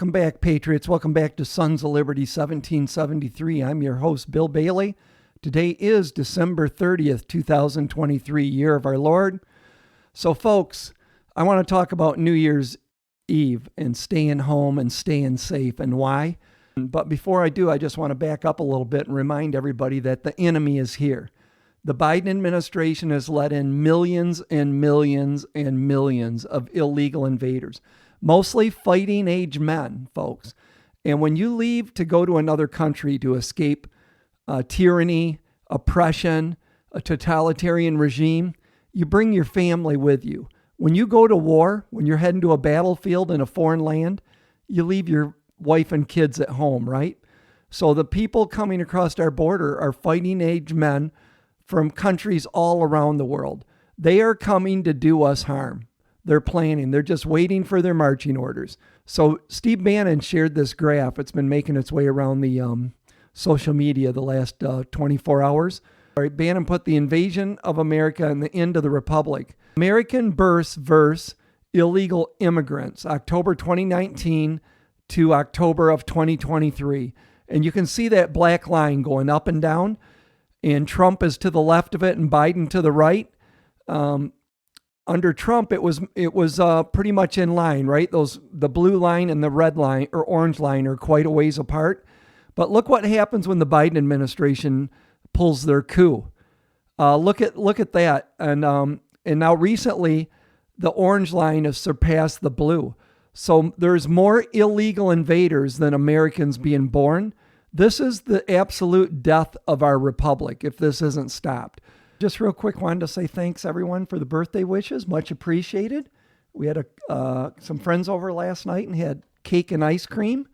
Welcome back, Patriots. Welcome back to Sons of Liberty 1773. I'm your host, Bill Bailey. Today is December 30th, 2023, year of our Lord. So, folks, I want to talk about New Year's Eve and staying home and staying safe and why. But before I do, I just want to back up a little bit and remind everybody that the enemy is here. The Biden administration has let in millions and millions and millions of illegal invaders, mostly fighting age men, folks. And when you leave to go to another country to escape tyranny, oppression, a totalitarian regime, you bring your family with you. When you go to war, when you're heading to a battlefield in a foreign land, you leave your wife and kids at home, right? So the people coming across our border are fighting age men from countries all around the world. They are coming to do us harm. They're planning. They're just waiting for their marching orders. So Steve Bannon shared this graph. It's been making its way around the social media the last 24 hours. All right, Bannon put the invasion of America and the end of the Republic. American births versus illegal immigrants, October 2019 to October of 2023. And you can see that black line going up and down. And Trump is to the left of it and Biden to the right. Under Trump, it was pretty much in line, right? The blue line and the red line or orange line are quite a ways apart. But look what happens when the Biden administration pulls their coup. Look at that, and now recently, the orange line has surpassed the blue. So there's more illegal invaders than Americans being born. This is the absolute death of our republic if this isn't stopped. Just real quick, wanted to say thanks, everyone, for the birthday wishes. Much appreciated. We had some friends over last night and had cake and ice cream.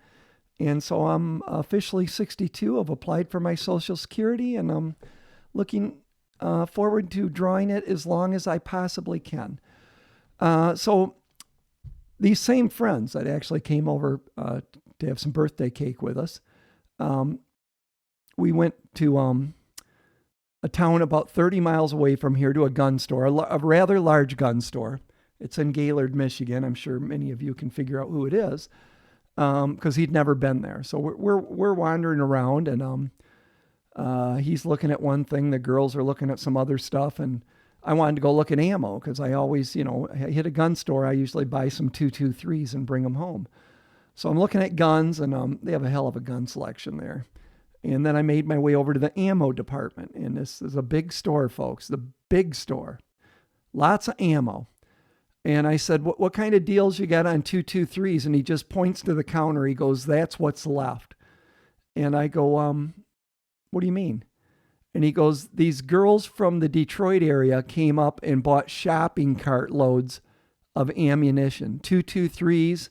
And so I'm officially 62. I've applied for my Social Security, and I'm looking forward to drawing it as long as I possibly can. So these same friends that actually came over to have some birthday cake with us, we went to a town about 30 miles away from here to a gun store, a rather large gun store. It's in Gaylord, Michigan. I'm sure many of you can figure out who it is because he'd never been there. So we're wandering around, and he's looking at one thing. The girls are looking at some other stuff, and I wanted to go look at ammo because I always, I hit a gun store. I usually buy some 223s and bring them home. So I'm looking at guns, and they have a hell of a gun selection there. And then I made my way over to the ammo department. And this is a big store, folks, the big store. Lots of ammo. And I said, what kind of deals you got on 223s? And he just points to the counter. He goes, that's what's left. And I go, what do you mean? And he goes, these girls from the Detroit area came up and bought shopping cart loads of ammunition. 223s,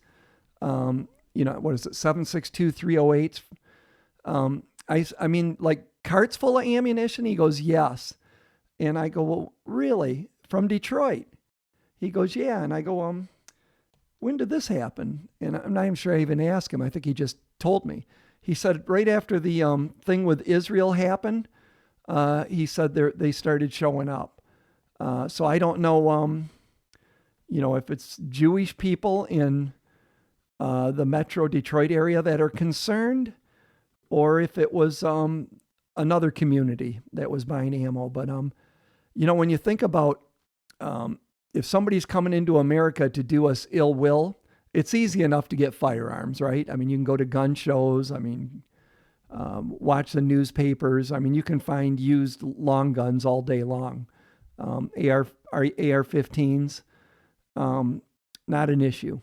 what is it, 7.62 308s. I mean, like carts full of ammunition? He goes, yes. And I go, well, really? From Detroit? He goes, yeah. And I go, when did this happen? And I'm not even sure I even asked him. I think he just told me. He said right after the thing with Israel happened, he said they started showing up. So I don't know, if it's Jewish people in the Metro Detroit area that are concerned, or if it was another community that was buying ammo. But, when you think about if somebody's coming into America to do us ill will, it's easy enough to get firearms, right? I mean, you can go to gun shows. I mean, watch the newspapers. I mean, you can find used long guns all day long. AR-15s, not an issue.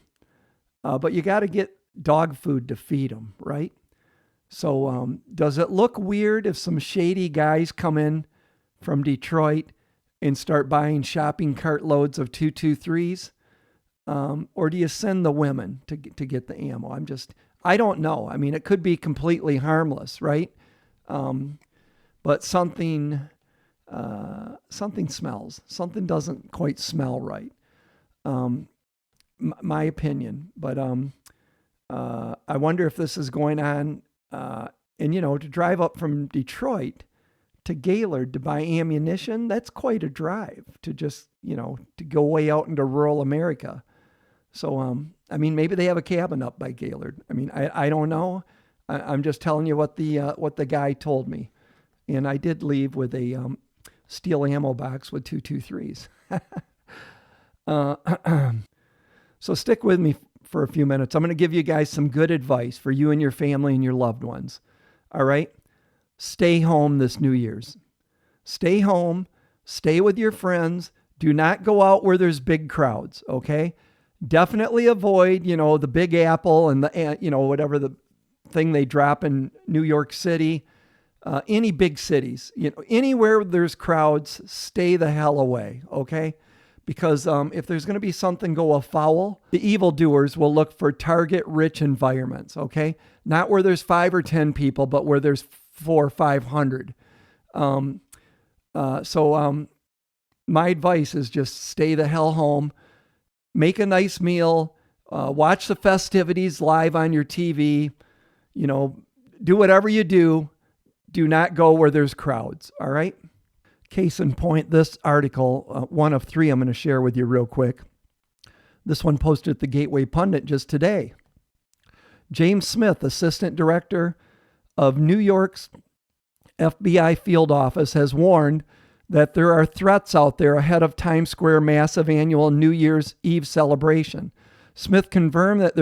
But you got to get dog food to feed them, right? So does it look weird if some shady guys come in from Detroit and start buying shopping cart loads of 223s? Or do you send the women to get the ammo? I don't know. I mean, it could be completely harmless, right? But something smells. Something doesn't quite smell right. My opinion. But I wonder if this is going on. And to drive up from Detroit to Gaylord to buy ammunition, that's quite a drive to just, to go way out into rural America. So I mean, maybe they have a cabin up by Gaylord. I mean, I don't know. I'm just telling you what the guy told me. And I did leave with a steel ammo box with 223s. So stick with me for a few minutes. I'm going to give you guys some good advice for you and your family and your loved ones. All right? Stay home this New Year's. Stay home. Stay with your friends. Do not go out where there's big crowds, okay? Definitely avoid, the Big Apple and the, whatever the thing they drop in New York City, any big cities, anywhere there's crowds, stay the hell away, okay? Because if there's going to be something go afoul, the evildoers will look for target-rich environments, okay? Not where there's 5 or 10 people, but where there's 400 or 500. My advice is just stay the hell home, make a nice meal, watch the festivities live on your TV, do whatever you do. Do not go where there's crowds, all right? Case in point, this article, one of 3 I'm going to share with you real quick. This one posted at the Gateway Pundit just today. James Smith, Assistant Director of New York's FBI field office, has warned that there are threats out there ahead of Times Square massive annual New Year's Eve celebration. Smith confirmed that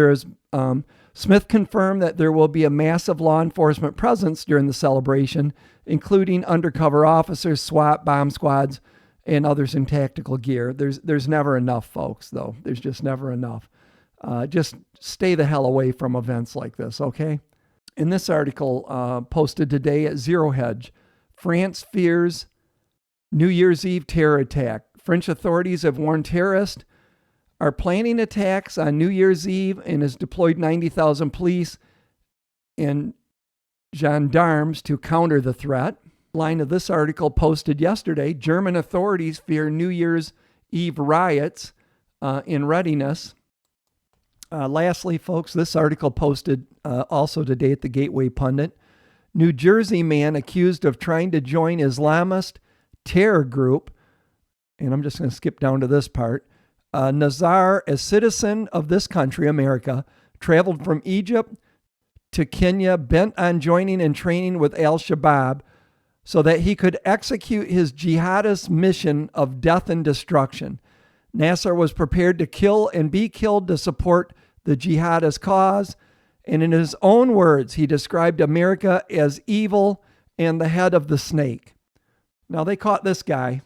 there will be a massive law enforcement presence during the celebration, including undercover officers, SWAT, bomb squads, and others in tactical gear. There's never enough, folks, though. There's just never enough. Just stay the hell away from events like this, okay? In this article posted today at Zero Hedge, France fears New Year's Eve terror attack. French authorities have warned terrorists are planning attacks on New Year's Eve and has deployed 90,000 police and gendarmes to counter the threat. Line of this article posted yesterday, German authorities fear New Year's Eve riots in readiness. Lastly, folks, this article posted also today at the Gateway Pundit. New Jersey man accused of trying to join Islamist terror group, and I'm just going to skip down to this part. Nazar, a citizen of this country, America, traveled from Egypt to Kenya bent on joining and training with al-Shabaab so that he could execute his jihadist mission of death and destruction. Nasser was prepared to kill and be killed to support the jihadist cause, and in his own words, he described America as evil and the head of the snake. Now, they caught this guy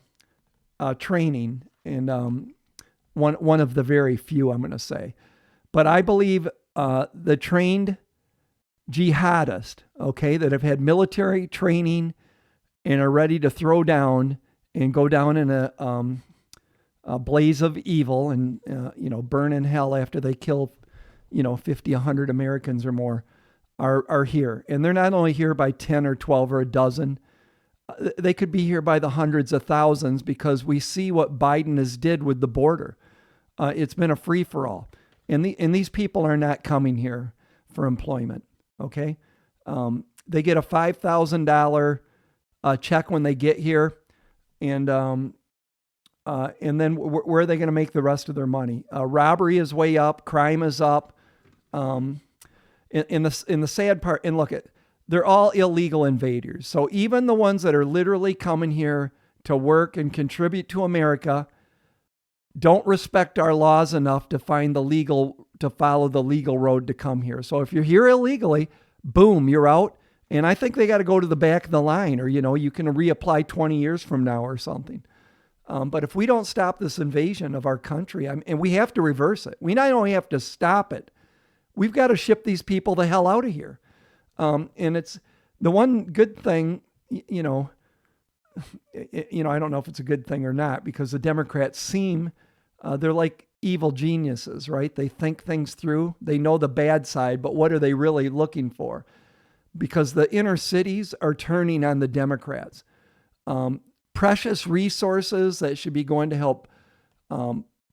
training, and one of the very few, I'm going to say. But I believe the trained jihadists, okay, that have had military training and are ready to throw down and go down in a blaze of evil and, burn in hell after they kill, 50, 100 Americans or more, are here. And they're not only here by 10 or 12 or a dozen. They could be here by the hundreds of thousands because we see what Biden has did with the border. It's been a free-for-all. And these people are not coming here for employment, okay? They get a $5,000 check when they get here, and then where are they going to make the rest of their money? Robbery is way up. Crime is up. In the sad part, and look, they're all illegal invaders. So even the ones that are literally coming here to work and contribute to America don't respect our laws enough to follow the legal road to come here. So if you're here illegally, boom, you're out. And I think they got to go to the back of the line, or, you can reapply 20 years from now or something. But if we don't stop this invasion of our country, and we have to reverse it, we not only have to stop it, we've got to ship these people the hell out of here. And it's the one good thing, I don't know if it's a good thing or not, because the Democrats seem, they're like evil geniuses, right? They think things through. They know the bad side, but what are they really looking for? Because the inner cities are turning on the Democrats. Precious resources that should be going to help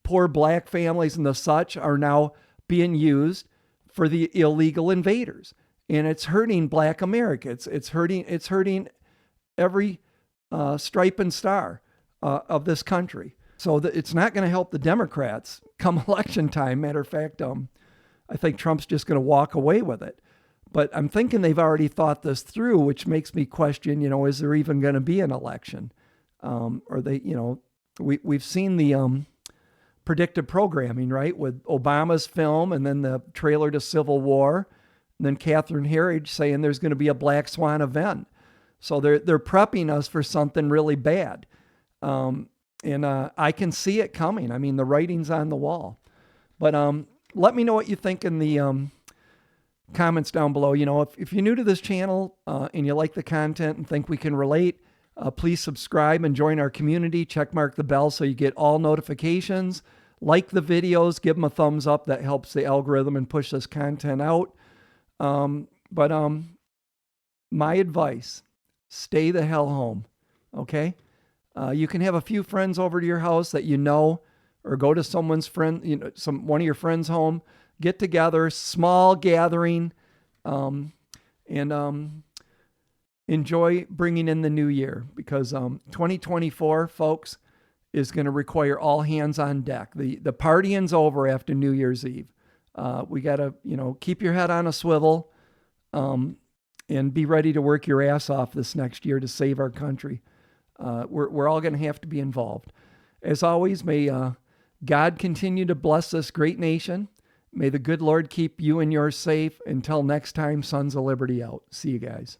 poor black families and the such are now being used for the illegal invaders. And it's hurting black America. It's hurting every stripe and star of this country. So it's not going to help the Democrats come election time. Matter of fact, I think Trump's just going to walk away with it. But I'm thinking they've already thought this through, which makes me question, is there even going to be an election? Or they, we've seen the predictive programming, right? With Obama's film and then the trailer to Civil War, and then Catherine Herridge saying there's going to be a black swan event. So they're prepping us for something really bad. And I can see it coming. I mean, the writing's on the wall. But let me know what you think in the comments down below. If you're new to this channel and you like the content and think we can relate, please subscribe and join our community. Check mark the bell so you get all notifications. Like the videos, give them a thumbs up. That helps the algorithm and push this content out. But my advice, stay the hell home, okay? You can have a few friends over to your house that or go to someone's friend, one of your friends' home, get together, small gathering, and enjoy bringing in the new year, because 2024, folks, is going to require all hands on deck. The partying's over after New Year's Eve. We got to, keep your head on a swivel, and be ready to work your ass off this next year to save our country. We're all going to have to be involved. As always, may God continue to bless this great nation. May the good Lord keep you and yours safe. Until next time, Sons of Liberty out. See you guys.